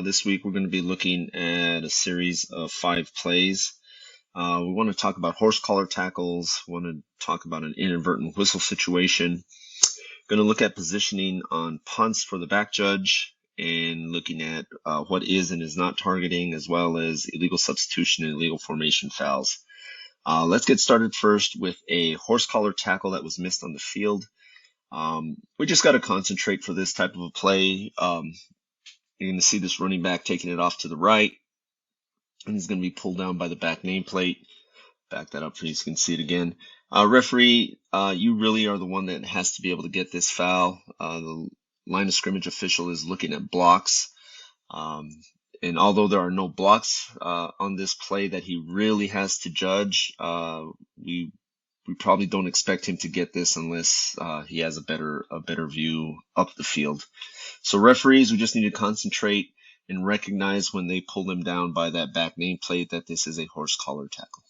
This week we're going to be looking at a series of 5 plays. We want to talk about horse collar tackles, want to talk about an inadvertent whistle situation, going to look at positioning on punts for the back judge, and looking at what is and is not targeting, as well as illegal substitution and illegal formation fouls. Let's get started first with a horse collar tackle that was missed on the field. We just got to concentrate for this type of a play. You're going to see this running back taking it off to the right, and he's going to be pulled down by the back nameplate. Back that up so you can see it again. Referee, you really are the one that has to be able to get this foul. The line of scrimmage official is looking at blocks. And although there are no blocks on this play that he really has to judge, we probably don't expect him to get this unless he has a better view up the field. So referees, we just need to concentrate and recognize when they pull them down by that back nameplate that this is a horse collar tackle.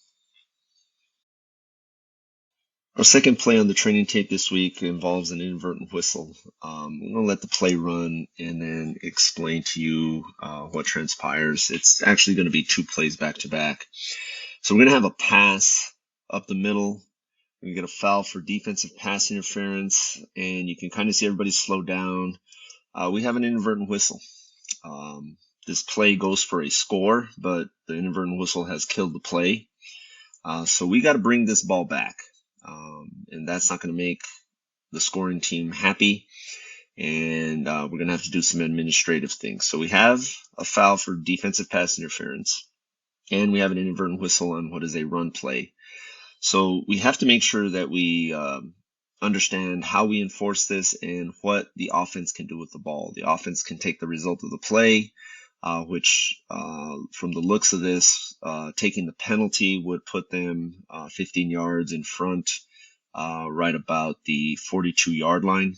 Our second play on the training tape this week involves an inadvertent whistle. I'm going to let the play run and then explain to you what transpires. It's actually going to be 2 plays back to back. So we're going to have a pass up the middle. We're going to get a foul for defensive pass interference, and you can kind of see everybody slow down. We have an inadvertent whistle. This play goes for a score, but the inadvertent whistle has killed the play. So we got to bring this ball back. And that's not going to make the scoring team happy. And we're going to have to do some administrative things. So we have a foul for defensive pass interference, and we have an inadvertent whistle on what is a run play. So we have to make sure that we understand how we enforce this and what the offense can do with the ball. The offense can take the result of the play, which from the looks of this, taking the penalty would put them 15 yards in front, right about the 42-yard line.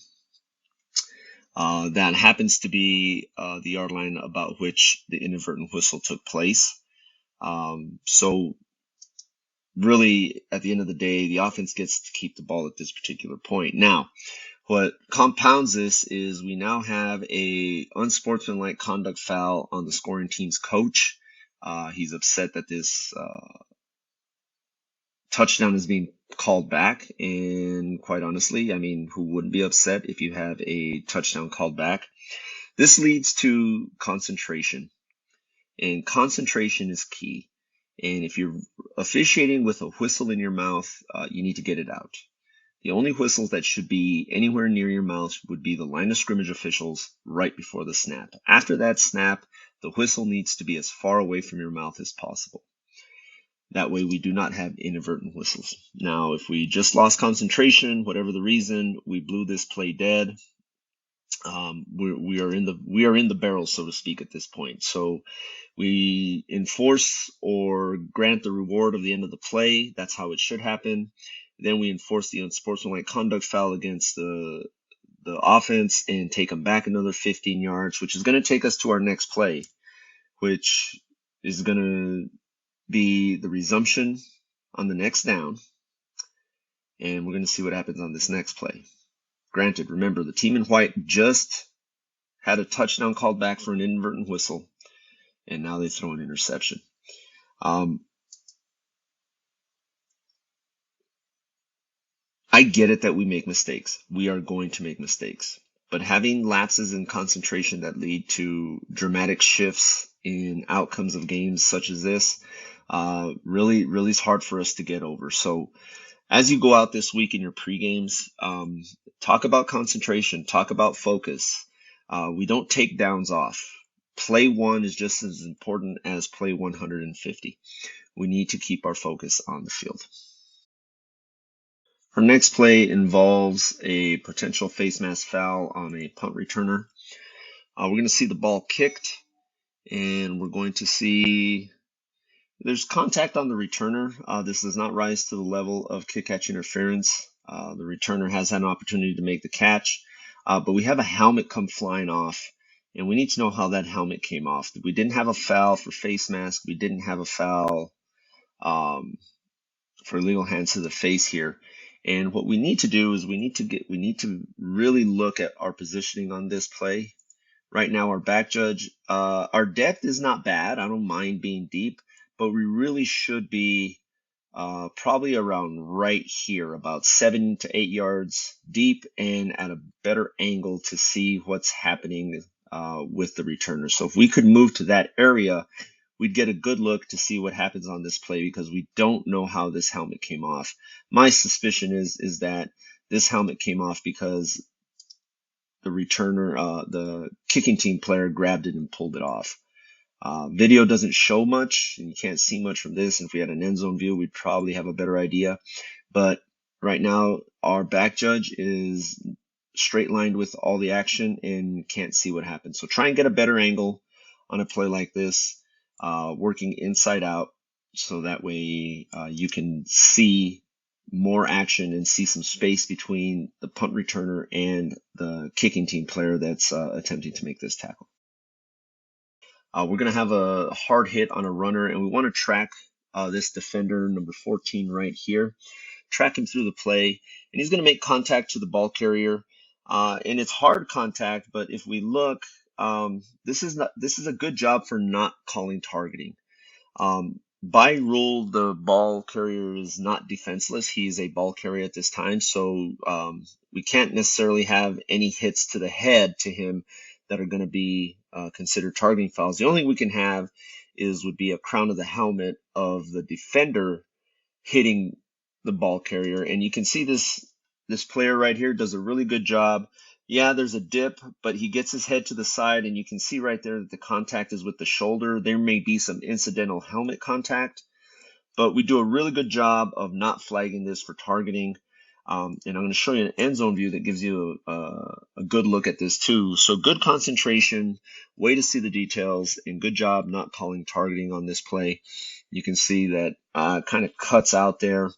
That happens to be the yard line about which the inadvertent whistle took place. So really, at the end of the day, the offense gets to keep the ball at this particular point. Now, what compounds this is we now have a unsportsmanlike conduct foul on the scoring team's coach. He's upset that this touchdown is being called back, and quite honestly, I mean, who wouldn't be upset if you have a touchdown called back? This leads to concentration, and concentration is key. And if you're officiating with a whistle in your mouth, you need to get it out. The only whistles that should be anywhere near your mouth would be the line of scrimmage officials right before the snap. After that snap, the whistle needs to be as far away from your mouth as possible. That way we do not have inadvertent whistles. Now, if we just lost concentration, whatever the reason, we blew this play dead, we are in the barrel, so to speak, at this point. So we enforce or grant the reward of the end of the play. That's how it should happen. Then we enforce the unsportsmanlike conduct foul against the offense and take them back another 15 yards, which is going to take us to our next play, which is going to be the resumption on the next down. And we're going to see what happens on this next play. Granted, remember, the team in white just had a touchdown called back for an inadvertent whistle, and now they throw an interception. I get it that we make mistakes. We are going to make mistakes. But having lapses in concentration that lead to dramatic shifts in outcomes of games such as this really is hard for us to get over. So as you go out this week in your pre-games, talk about concentration, talk about focus. We don't take downs off. Play 1 is just as important as play 150. We need to keep our focus on the field. Our next play involves a potential face mask foul on a punt returner. We're going to see the ball kicked, And we're going to see there's contact on the returner. This does not rise to the level of kick catch interference. The returner has had an opportunity to make the catch, but we have a helmet come flying off, and we need to know how that helmet came off. We didn't have a foul for face mask. We didn't have a foul for illegal hands to the face here. And what we need to do is we need to really look at our positioning on this play. Right now, our back judge, our depth is not bad. I don't mind being deep, but we really should be probably around right here, about 7 to 8 yards deep and at a better angle to see what's happening with the returner. So if we could move to that area, we'd get a good look to see what happens on this play because we don't know how this helmet came off. My suspicion is that this helmet came off because the returner, the kicking team player grabbed it and pulled it off. Video doesn't show much, and you can't see much from this. If we had an end zone view, we'd probably have a better idea. But right now, our back judge is straight lined with all the action and can't see what happens. So try and get a better angle on a play like this, working inside out, so that way you can see more action and see some space between the punt returner and the kicking team player that's attempting to make this tackle. We're going to have a hard hit on a runner, and we want to track this defender, number 14 right here. Track him through the play, and he's going to make contact to the ball carrier. And it's hard contact, but if we look, this is a good job for not calling targeting. By rule, the ball carrier is not defenseless. He is a ball carrier at this time, so we can't necessarily have any hits to the head to him that are going to be considered targeting fouls. The only thing we can have would be a crown of the helmet of the defender hitting the ball carrier, and you can see this player right here does a really good job. Yeah, there's a dip, but he gets his head to the side, and you can see right there that the contact is with the shoulder. There may be some incidental helmet contact, but we do a really good job of not flagging this for targeting. And I'm going to show you an end zone view that gives you a good look at this too. So good concentration, way to see the details, and good job not calling targeting on this play. You can see that kind of cuts out there,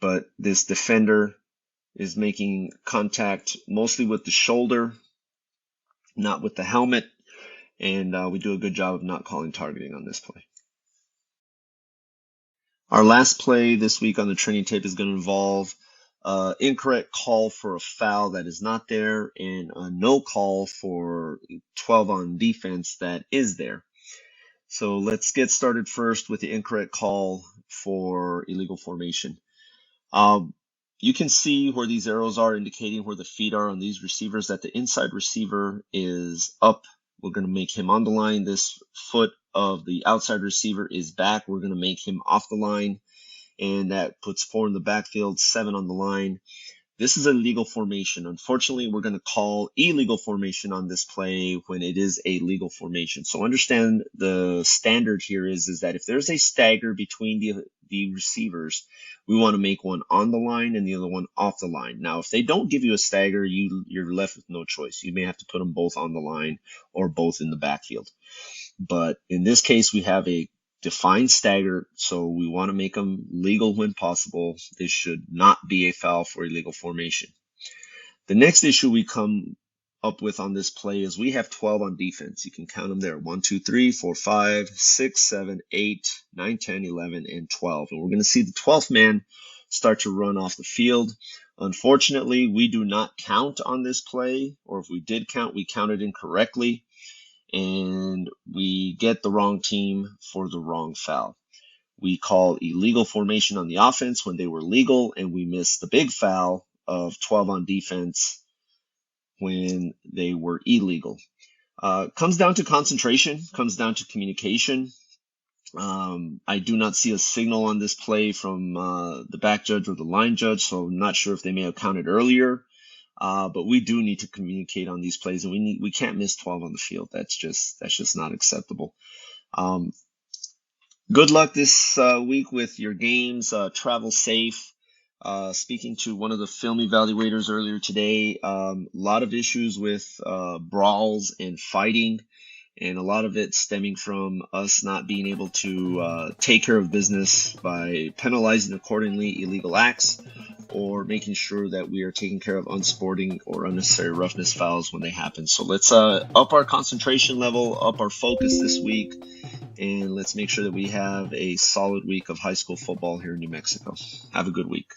but this defender is making contact mostly with the shoulder, not with the helmet, and we do a good job of not calling targeting on this play. Our last play this week on the training tape is going to involve incorrect call for a foul that is not there and a no call for 12 on defense that is there. So let's get started first with the incorrect call for illegal formation. You can see where these arrows are indicating where the feet are on these receivers, that the inside receiver is up. We're going to make him on the line. This foot of the outside receiver is back. We're going to make him off the line, and that puts 4 in the backfield, 7 on the line. This is a legal formation. Unfortunately, we're going to call illegal formation on this play when it is a legal formation. So understand the standard here is that if there's a stagger between the receivers, we want to make one on the line and the other one off the line. Now, if they don't give you a stagger, you're left with no choice. You may have to put them both on the line or both in the backfield. But in this case, we have a defined stagger, so we want to make them legal when possible. This should not be a foul for illegal formation. The next issue we come up with on this play is we have 12 on defense. You can count them there. 1, 2, 3, 4, 5, 6, 7, 8, 9, 10, 11, and 12. And we're going to see the 12th man start to run off the field. Unfortunately, we do not count on this play, or if we did count, we counted incorrectly, and we get the wrong team for the wrong foul. We call illegal formation on the offense when they were legal, and we miss the big foul of 12 on defense when they were illegal. Comes down to concentration, comes down to communication. I do not see a signal on this play from the back judge or the line judge, so I'm not sure if they may have counted earlier. But we do need to communicate on these plays, and we can't miss 12 on the field. That's just not acceptable. Good luck this week with your games. Travel safe. Speaking to one of the film evaluators earlier today, a lot of issues with brawls and fighting, and a lot of it stemming from us not being able to take care of business by penalizing accordingly illegal acts, or making sure that we are taking care of unsporting or unnecessary roughness fouls when they happen. So let's up our concentration level, up our focus this week, and let's make sure that we have a solid week of high school football here in New Mexico. Have a good week.